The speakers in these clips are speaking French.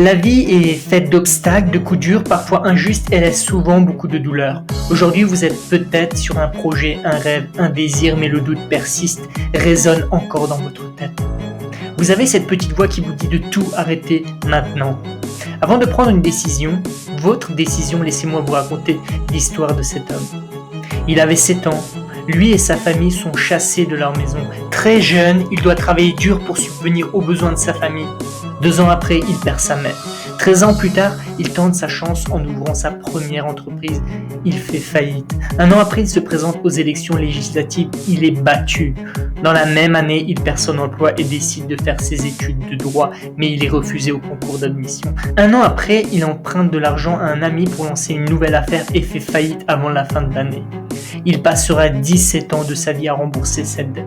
La vie est faite d'obstacles, de coups durs, parfois injustes et laisse souvent beaucoup de douleur. Aujourd'hui, vous êtes peut-être sur un projet, un rêve, un désir, mais le doute persiste, résonne encore dans votre tête. Vous avez cette petite voix qui vous dit de tout arrêter maintenant. Avant de prendre une décision, votre décision, laissez-moi vous raconter l'histoire de cet homme. Il avait 7 ans. Lui et sa famille sont chassés de leur maison. Très jeune, il doit travailler dur pour subvenir aux besoins de sa famille. 2 ans après, il perd sa mère. 13 ans plus tard, il tente sa chance en ouvrant sa première entreprise. Il fait faillite. 1 an après, il se présente aux élections législatives. Il est battu. Dans la même année, il perd son emploi et décide de faire ses études de droit, mais il est refusé au concours d'admission. 1 an après, il emprunte de l'argent à un ami pour lancer une nouvelle affaire et fait faillite avant la fin de l'année. Il passera 17 ans de sa vie à rembourser cette dette.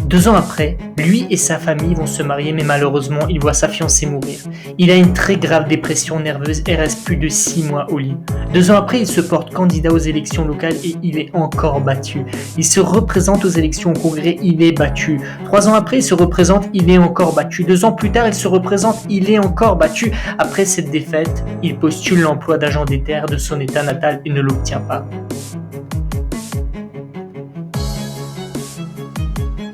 2 ans après, lui et sa famille vont se marier, mais malheureusement, il voit sa fiancée mourir. Il a une très grave dépression nerveuse et reste plus de 6 mois au lit. 2 ans après, il se porte candidat aux élections locales et il est encore battu. Il se représente aux élections au Congrès, il est battu. 3 ans après, il se représente, il est encore battu. 2 ans plus tard, il se représente, il est encore battu. Après cette défaite, il postule l'emploi d'agent des terres de son état natal et ne l'obtient pas.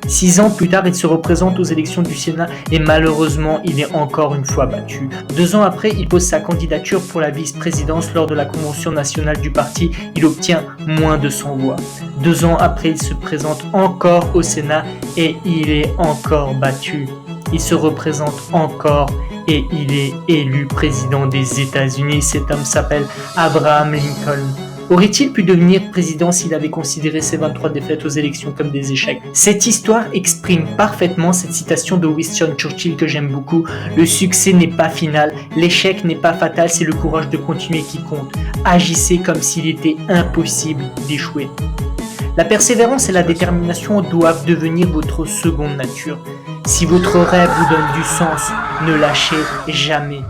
6 ans plus tard, il se représente aux élections du Sénat et malheureusement, il est encore une fois battu. 2 ans après, il pose sa candidature pour la vice-présidence lors de la convention nationale du parti. Il obtient moins de 100 voix. 2 ans après, il se présente encore au Sénat et il est encore battu. Il se représente encore et il est élu président des États-Unis. Cet homme s'appelle Abraham Lincoln. Aurait-il pu devenir président s'il avait considéré ses 23 défaites aux élections comme des échecs? Cette histoire exprime parfaitement cette citation de Winston Churchill que j'aime beaucoup. Le succès n'est pas final, l'échec n'est pas fatal, c'est le courage de continuer qui compte. Agissez comme s'il était impossible d'échouer. La persévérance et la détermination doivent devenir votre seconde nature. Si votre rêve vous donne du sens, ne lâchez jamais.